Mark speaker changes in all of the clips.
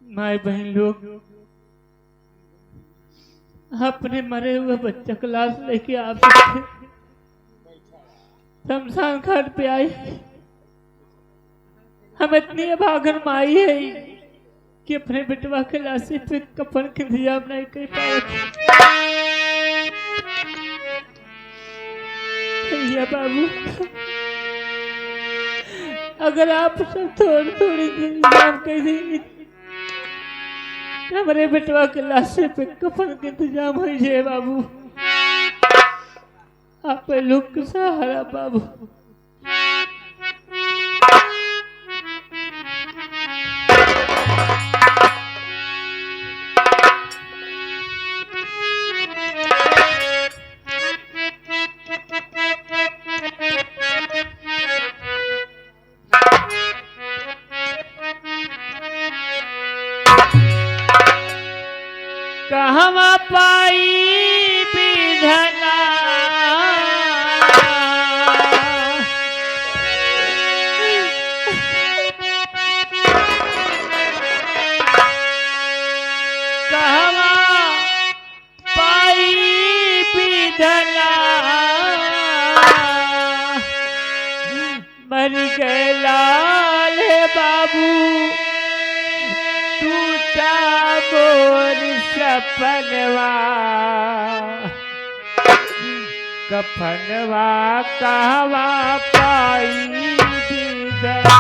Speaker 1: माए बहन लोग अपने मरे हुए बच्चे का लाश लेके आप शमशान घाट पे आए। हम इतनी अभागन माई है कि अपने बेटवा के लाश पे कफन के इंतजाम नहीं कर पाए। भैया बाबू, अगर आप सब थोड़ी थोड़ी इंतजाम कर देंगे हमारे बेटवा के लाश पे कफन के इंतजाम हो जाए बाबू। आप लोग का सहारा बाबू। कहवा पाई विधना कहवा पाई विधना मर गए लाल बाबू टूटा मोर सपनवा कफनवा कहवा पाई विधना।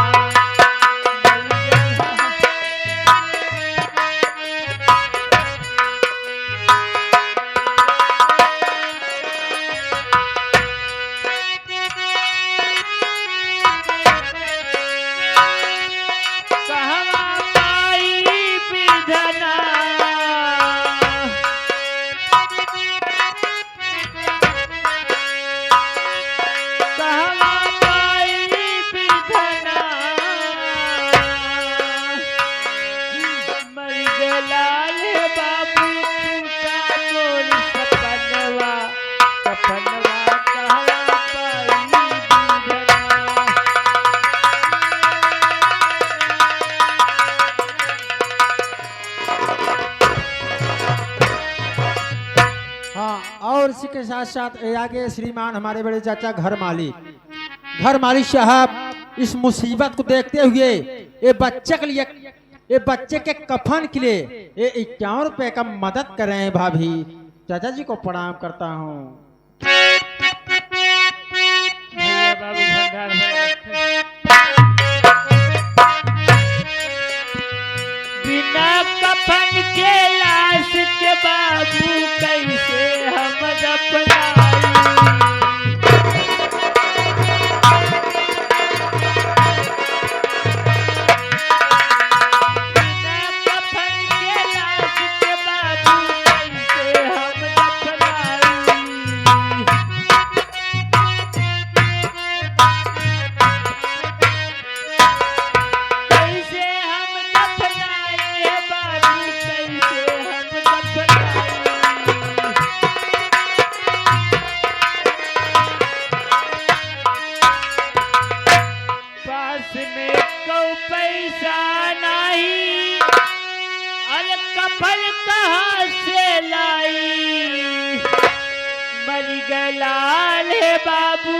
Speaker 2: और इसी के साथ साथ आगे श्रीमान हमारे बड़े चाचा घर मालिक साहब इस मुसीबत को देखते हुए ये बच्चे के लिए ये बच्चे के कफन के लिए ये 51 रुपए का मदद कर रहे हैं। भाभी चाचा जी को प्रणाम करता हूँ।
Speaker 1: बिना कफन के लाश के बाबू कैसे हम दफनाई। पैसा नहीं और कफन कहाँ से लाई। मर गया रे बाबू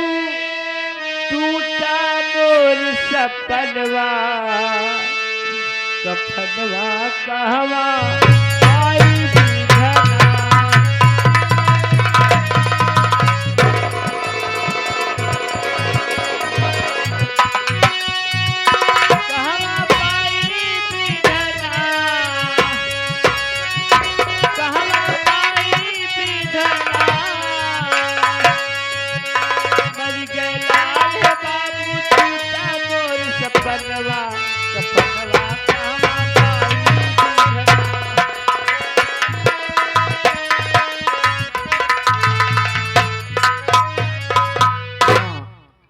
Speaker 1: टूटा मोर सपनवा कफनवा कहवा पाई विधना।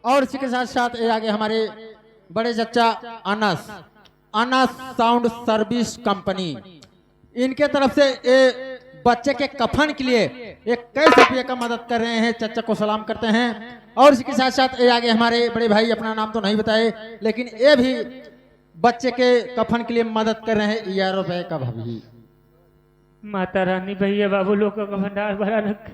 Speaker 2: और इसी के साथ साथ आगे हमारे बड़े चचा अनस साउंड सर्विस कंपनी इनके तरफ से बच्चे के कफन के लिए 21 रुपये का मदद कर रहे हैं। चचा को सलाम करते हैं। और इसके साथ साथ आगे हमारे बड़े भाई अपना नाम तो नहीं बताए लेकिन ये भी बच्चे के कफन के लिए मदद कर रहे हैं 11 रुपए का भाभी।
Speaker 1: माता रानी भैया बाबू लोग का भंडार भरा रखे,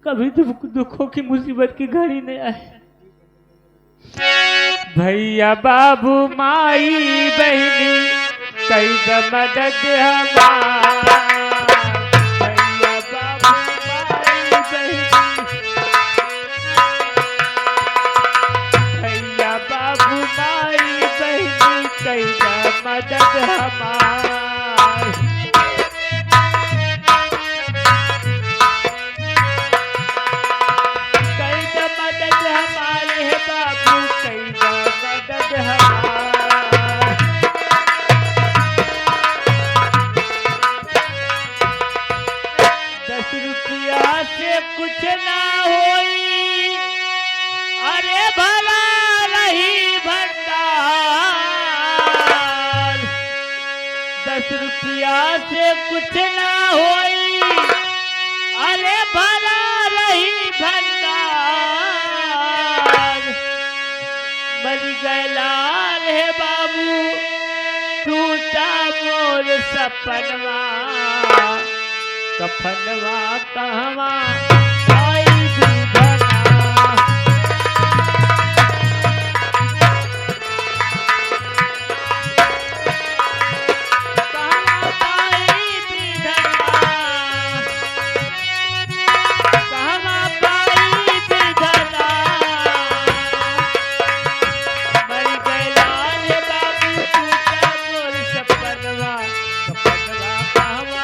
Speaker 1: कभी दुखों की मुसीबत की घड़ी नहीं आए। भैया बाबू माई बहनी कई मदद हमार, भैया बाबू माई बहनी, भैया बाबू माई बहनी कई मदद हमार। कुछ ना होई, अरे भला रही भंडार, 10 रुपया से कुछ ना होई, अरे भला रही भंडार। मर गया रे बाबू टूटा मोर सपनवा, कफनवा कहवा आई विधना, कहवा पाई विधना, कहवा पाई विधना। मर गया रे बाबू टूटा मोर सपनवा, कफनवा कहवा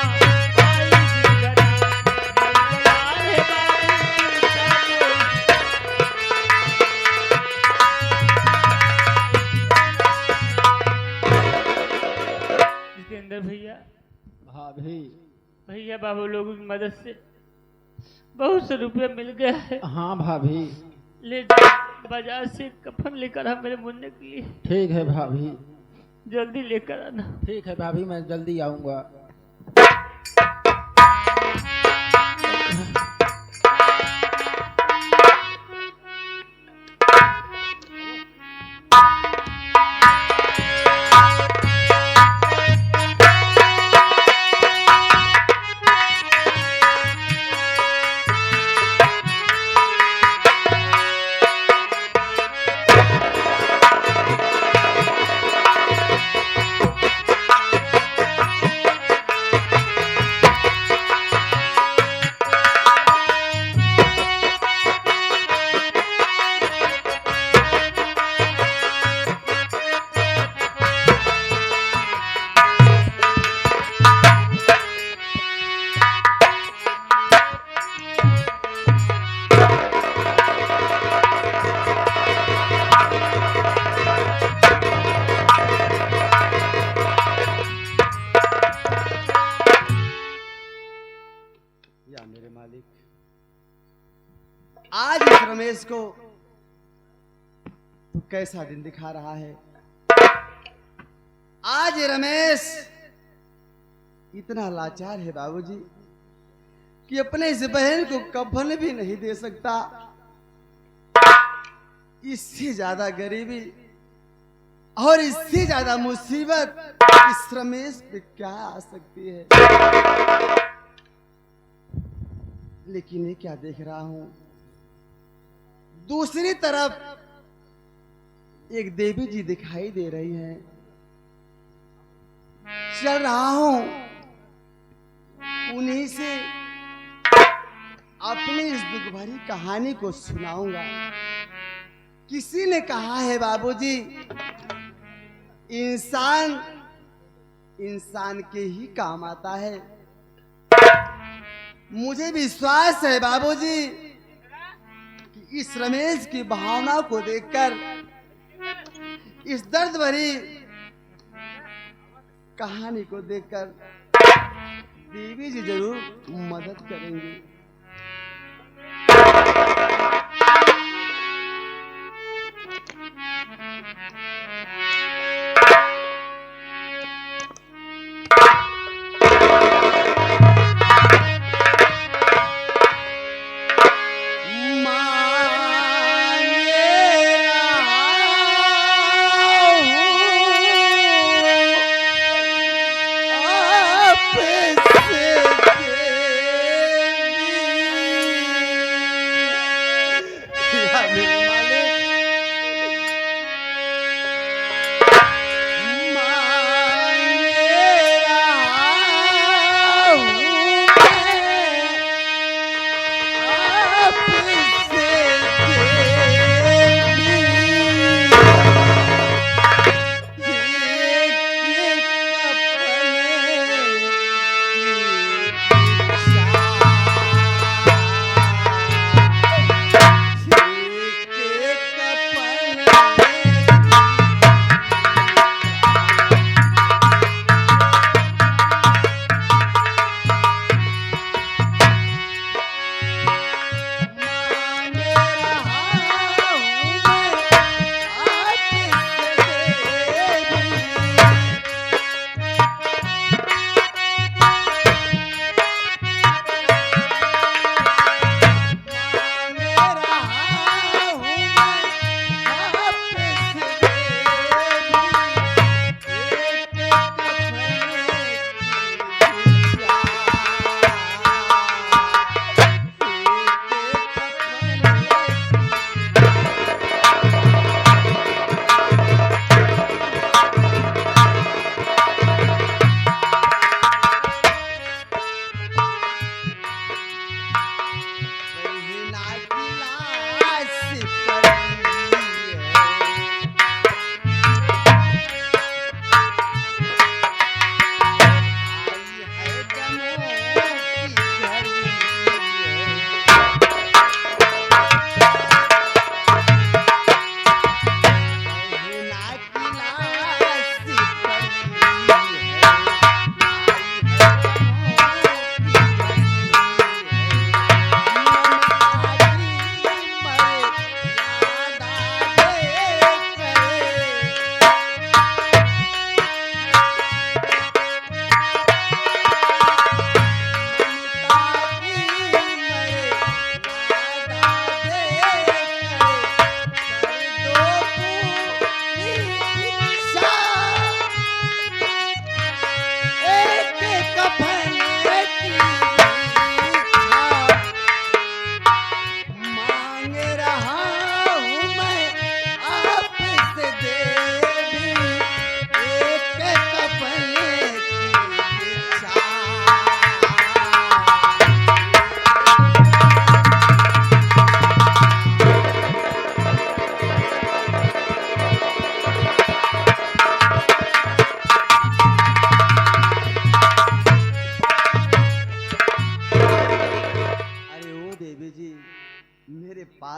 Speaker 1: भैया
Speaker 2: भाभी।
Speaker 1: भैया बाबू लोगों की मदद से बहुत से रुपया मिल गया है।
Speaker 2: हाँ भाभी।
Speaker 1: ले जाओ बाजार से कफन लेकर आ मेरे मुन्ने के लिए।
Speaker 2: ठीक है भाभी।
Speaker 1: जल्दी लेकर आना।
Speaker 2: ठीक है भाभी, मैं जल्दी आऊंगा।
Speaker 3: मेरे मालिक, आज इस रमेश को तो कैसा दिन दिखा रहा है। आज ये रमेश इतना लाचार है बाबूजी कि अपने इस बहन को कफन भी नहीं दे सकता। इससे ज्यादा गरीबी और इससे ज्यादा मुसीबत इस रमेश पे क्या आ सकती है। लेकिन ये क्या देख रहा हूं, दूसरी तरफ एक देवी जी दिखाई दे रही हैं। चल रहा हूं उन्हीं से अपनी इस दुख भरी कहानी को सुनाऊंगा। किसी ने कहा है बाबूजी, इंसान इंसान के ही काम आता है। मुझे विश्वास है बाबूजी कि इस रमेश की भावना को देखकर, इस दर्द भरी कहानी को देखकर देवी जी जरूर मदद करेंगे।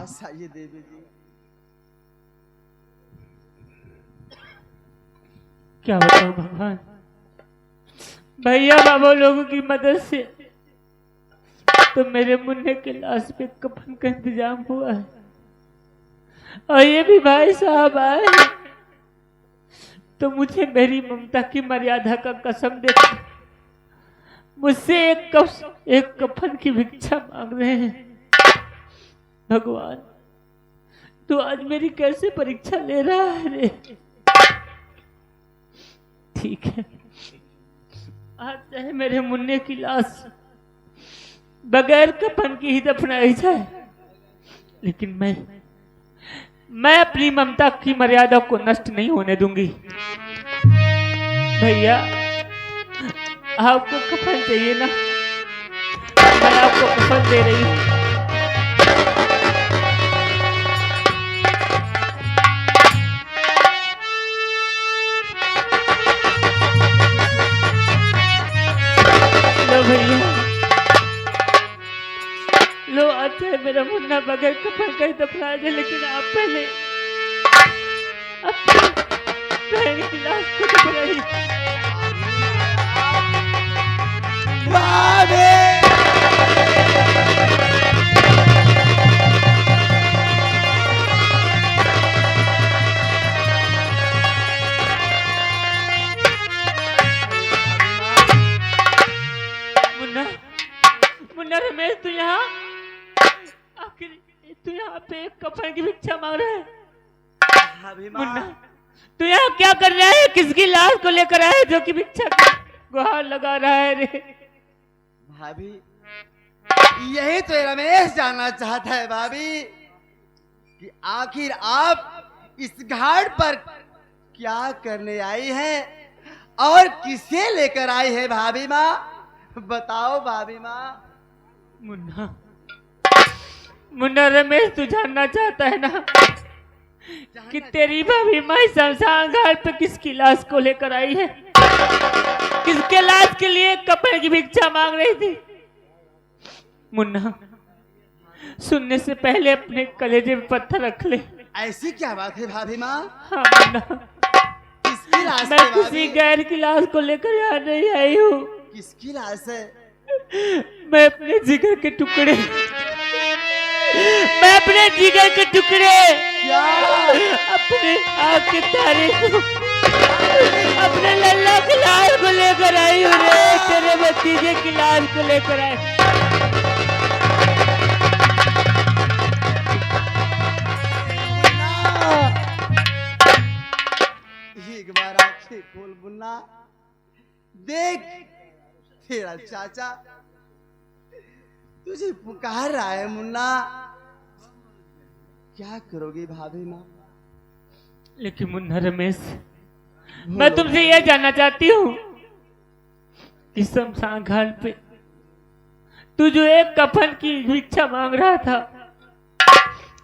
Speaker 3: पास आइए देवी जी।
Speaker 1: क्या बताऊं भगवान, भैया बाबा लोगों की मदद से तो मेरे मुन्ने के लाश पे कफन का इंतजाम हुआ है, और ये भी भाई साहब आए तो मुझे मेरी ममता की मर्यादा का कसम देते मुझसे एक कफन की भिक्षा मांग रहे हैं। भगवान, तू आज मेरी कैसे परीक्षा ले रहा है रे? ठीक है, आज चाहे मेरे मुन्ने की लाश बगैर कफन की ही दफनाई जाए, लेकिन मैं अपनी ममता की मर्यादा को नष्ट नहीं होने दूंगी। भैया, आपको कफन चाहिए ना, मैं आपको कफन दे रही हूँ। लो भैया, लो, अच्छा है मेरा मुन्ना बगैर कफन का ही दफना जाए, लेकिन आप पहले अपनी बहन की लाश को दफनाइए। मुन्ना, मुन्ना रमेश, तू यहाँ आखिर तू यहाँ पे एक कफन की भिक्षा मांग रहा है? मुन्ना, तू यहाँ क्या कर रहा है? किसकी लाश को लेकर आया है जो कि भिक्षा की गुहार लगा रहा है रे?
Speaker 3: भाभी, यही तो रमेश जानना चाहता है भाभी कि आखिर आप इस घाट पर क्या करने आई हैं और किसे लेकर आई है भाभी माँ? बताओ भाभी माँ।
Speaker 1: मुन्ना, मुन्ना रमेश, तू जानना चाहता है ना कि तेरी भाभी माँ शमशान घाट पे किसकी लाश को लेकर आई है? किसके लाश के लिए कपड़े की भिक्षा मांग रही थी? मुन्ना, सुनने से पहले अपने कलेजे में पत्थर रख ले।
Speaker 3: ऐसी क्या बात है भाभी माँ?
Speaker 1: हाँ मुन्ना,
Speaker 3: किसकी लाश
Speaker 1: मैं
Speaker 3: है
Speaker 1: किसी
Speaker 3: भाभी?
Speaker 1: गैर की लाश को लेकर यहाँ नहीं आई हूँ।
Speaker 3: किसकी लाश है?
Speaker 1: मैं अपने जिगर के टुकड़े, मैं अपने जिगर के टुकड़े,
Speaker 3: क्या?
Speaker 1: अपने आँख के तारे को, अपने लल्ला की लाश को लेकर आई हूँ रे। तेरे भतीजे की लाश को लेकर आई।
Speaker 3: एक बार आंखें खोल मुन्ना, देख तेरा चाचा तुझे पुकार रहा है मुन्ना। क्या करोगी भाभी माँ?
Speaker 1: लेकिन मुन्ना रमेश, मैं तुमसे यह जानना चाहती हूँ कि शमशान घाट पे तू जो एक कफन की भिक्षा मांग रहा था,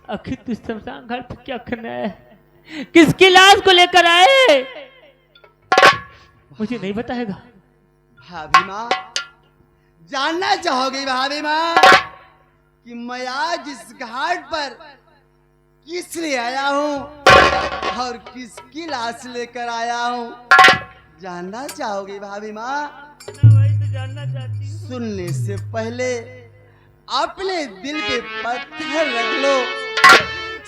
Speaker 1: आखिर तू शमशान घाट पे क्या करना है? किसकी लाश को लेकर आए? मुझे नहीं बताएगा?
Speaker 3: भाभी माँ, जानना चाहोगी भाभी माँ कि मैं आज इस घाट पर किस लिए आया हूँ और किसकी लाश लेकर आया हूँ? जानना चाहोगी भाभी माँ?
Speaker 1: वही तो जानना चाहती हूँ।
Speaker 3: सुनने से पहले अपने दिल पे पत्थर रख लो,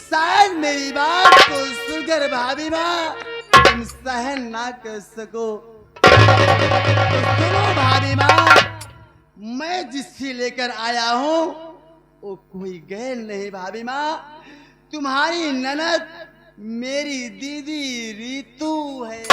Speaker 3: शायद मेरी बात को सुनकर भाभी माँ तुम सहन ना कर सको। तो सुनो भाभी माँ, मैं जिससे लेकर आया हूँ वो कोई गैर नहीं भाभी माँ, तुम्हारी ननद मेरी दीदी रीतू है।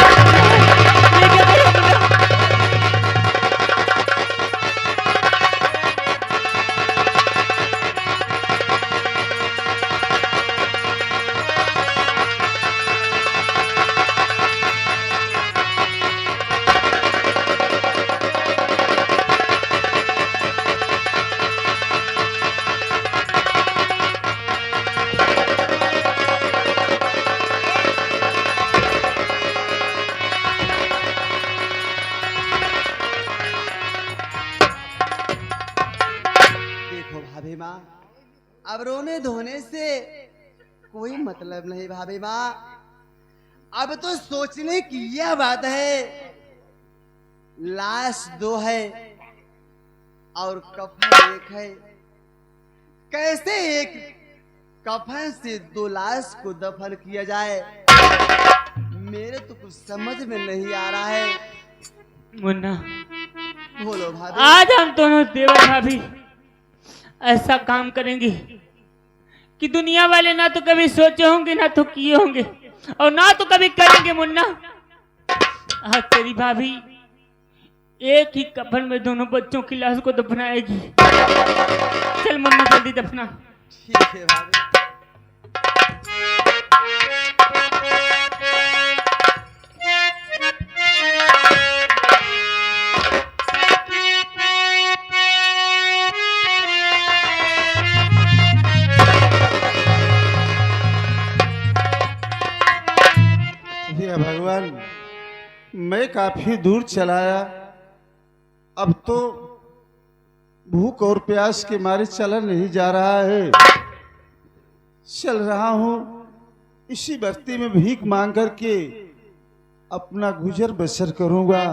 Speaker 3: अब रोने धोने से कोई मतलब नहीं भाभी माँ। अब तो सोचने की यह बात है, लाश 2 है और कफन 1 है। कैसे एक कफन से 2 लाश को दफन किया जाए, मेरे तो कुछ समझ में नहीं आ रहा है।
Speaker 1: मुन्ना,
Speaker 3: बोलो भाभी।
Speaker 1: आज हम दोनों देवर भाभी ऐसा काम करेंगे कि दुनिया वाले ना तो कभी सोचे होंगे, ना तो किए होंगे, और ना तो कभी करेंगे। मुन्ना, आज तेरी भाभी एक ही कफन में दोनों बच्चों की लाश को दफनाएगी। चल मुन्ना, जल्दी दफना।
Speaker 3: ठीक है भाभी।
Speaker 4: हे भगवान, मैं काफी दूर चलाया, अब तो भूख और प्यास के मारे चला नहीं जा रहा है। चल रहा हूँ इसी बस्ती में भीख मांग करके अपना गुजर बसर करूंगा।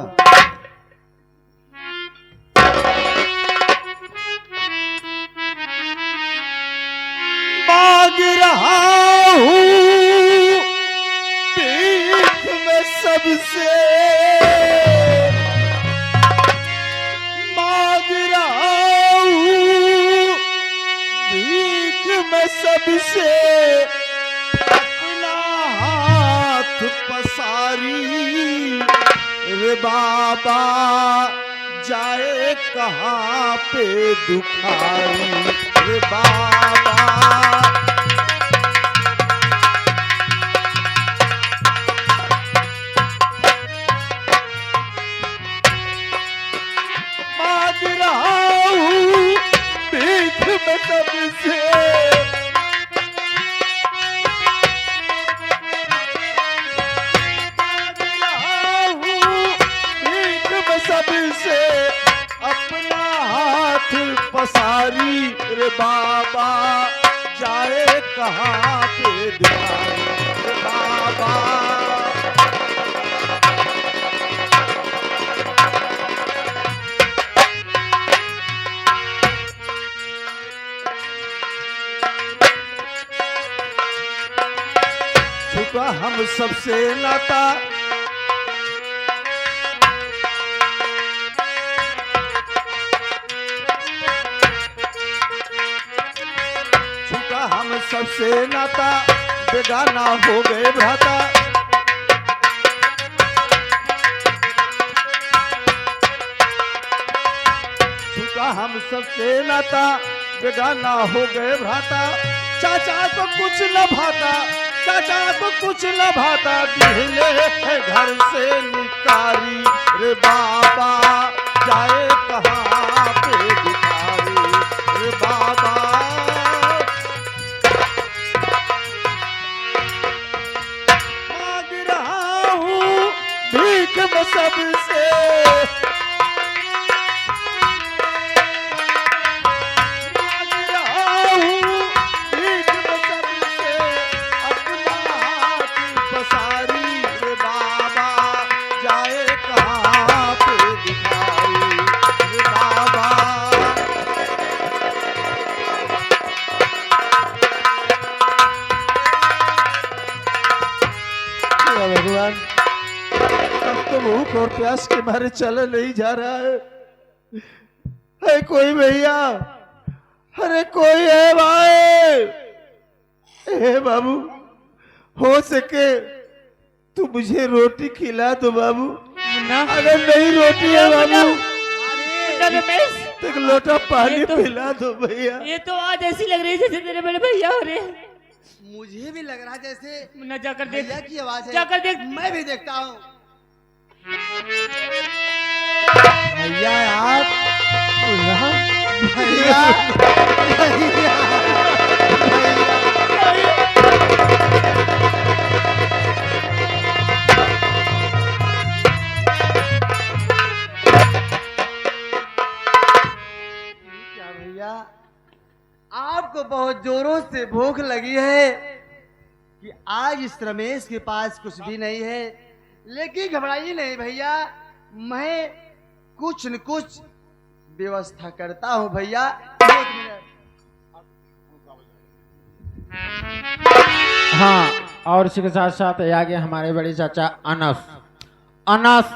Speaker 4: मांग रहा हूँ भीख में सबसे, मांग रहा हूँ भीख में सबसे, अपना हाथ पसारी रे बाबा जाए कहाँ पे दुखारी रे बाबा। मांग रहा हूँ भीख में सबसे, मांग रहा हूँ भीख में सबसे, अपना हाथ पसारी रे बाबा जाए कहाँ पे दिखाई रे बाबा। छुपा हम सबसे नाता, छुपा हम सबसे नाता, बेगाना हो गए भ्राता। छुपा हम सबसे नाता, बेगाना हो गए भ्राता। चाचा को कुछ न भाता, चाचा को कुछ न भाता, दिहले है घर से निकारी रे बाबा जाए कहाँ पे भिखारी रे बाबा। मांग रहा हूँ भीख में सबसे, मांग रहा हूँ भीख में सबसे, अपना हाथ पसारी रे बाबा जाए कहाँ पे भिखारी रे बाबा। हे भगवान, अब तो भूख और प्यास के मारे चला नहीं जा रहा है कोई भैया, अरे कोई है भाई, हे बाबू, हो सके तू मुझे रोटी खिला दो बाबू।
Speaker 1: मुन्ना,
Speaker 4: अगर नहीं रोटी है बाबू
Speaker 1: मुन्ना रमेश,
Speaker 4: तो एक लोटा पानी
Speaker 1: ये तो-
Speaker 4: पिला दो भैया।
Speaker 1: ये तो आज ऐसी लग रही है जैसे तेरे बड़े भैया हो रहे हैं।
Speaker 3: मुझे भी लग रहा है जैसे
Speaker 1: मुन्ना, जाकर देख,
Speaker 3: भैया की आवाज है।
Speaker 1: जाकर देख।
Speaker 3: मैं भी देखता हूँ।
Speaker 2: भैया यार,
Speaker 3: भैया भैया क्या भैया, आपको बहुत जोरों से भूख लगी है कि आज इस रमेश के पास कुछ भी नहीं है। लेकिन घबराइए नहीं भैया, मैं कुछ न कुछ व्यवस्था करता हूँ भैया। एक मिनट।
Speaker 2: हाँ, और इसी के साथ साथ आगे हमारे बड़े चाचा Anas Anas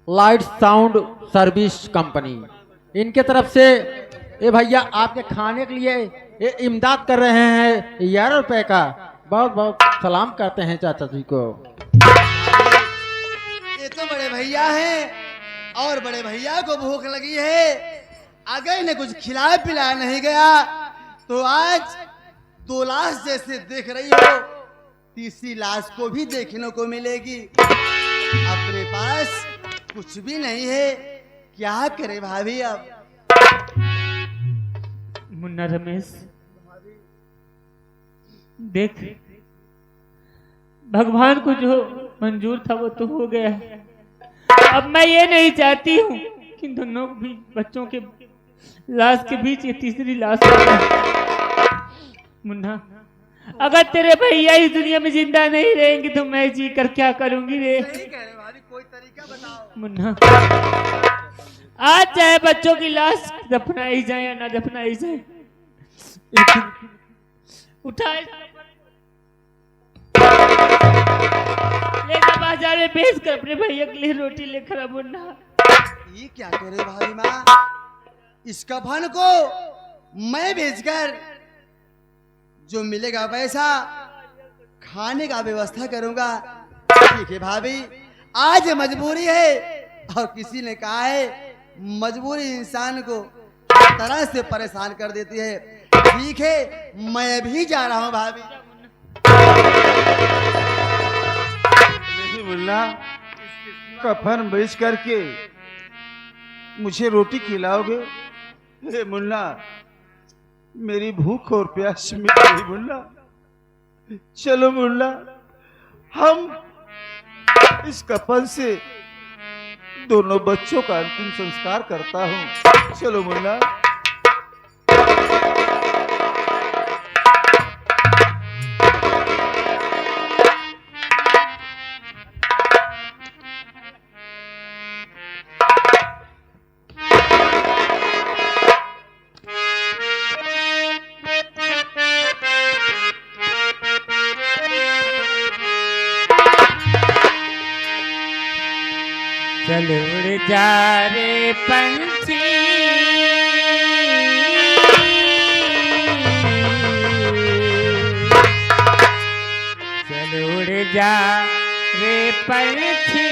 Speaker 2: light sound service company, इनके तरफ से ये भैया आपके खाने के लिए ये इमदाद कर रहे हैं 11 रुपए का। बहुत बहुत सलाम करते हैं चाचा जी को।
Speaker 3: ये तो बड़े भैया हैं और बड़े भैया को भूख लगी है। अगर इन्हें कुछ खिलाया पिलाया नहीं गया तो आज 2 लाश जैसे देख रही हो, तीसरी लाश को भी देखने को मिलेगी। अपने पास कुछ भी नहीं है, क्या करे भाभी अब।
Speaker 1: मुन्ना रमेश, देख, भगवान को जो मंजूर था वो तो हो गया है। अब मैं ये नहीं चाहती हूँ कि दोनों भी बच्चों के लाश के बीच ये तीसरी लाश हो। मुन्ना, अगर तेरे भैया इस दुनिया में जिंदा नहीं रहेंगे तो मैं जी कर क्या करूंगी रे।
Speaker 3: सही कह रहे भाभी, कोई तरीका बताओ।
Speaker 1: मुन्ना, आज चाहे बच्चों की लाश दफनाई जाए या ना दफनाई जाए, लेकिन उठाए लेकर बाजार में बेच कर अपने भैया के लिए रोटी लेकर आ। मुन्ना,
Speaker 3: ये क्या करे भाभी माँ, इस कफन को मैं बेचकर जो मिलेगा पैसा खाने का व्यवस्था करूंगा। ठीक है भाभी, आज मजबूरी है और किसी ने कहा है मजबूरी इंसान को हर तरह से परेशान कर देती है। ठीक है, मैं भी जा रहा हूँ भाभी।
Speaker 4: नहीं मुन्ना, कफन बेच करके मुझे रोटी खिलाओगे? हे मुन्ना, मेरी भूख और प्यास मिट गई मुन्ना। चलो मुन्ना, हम इस कफन से दोनों बच्चों का अंतिम संस्कार करता हूँ। चलो मुन्ना।
Speaker 1: चल उड़ जा रे पंछी, चल उड़ जा रे पंछी,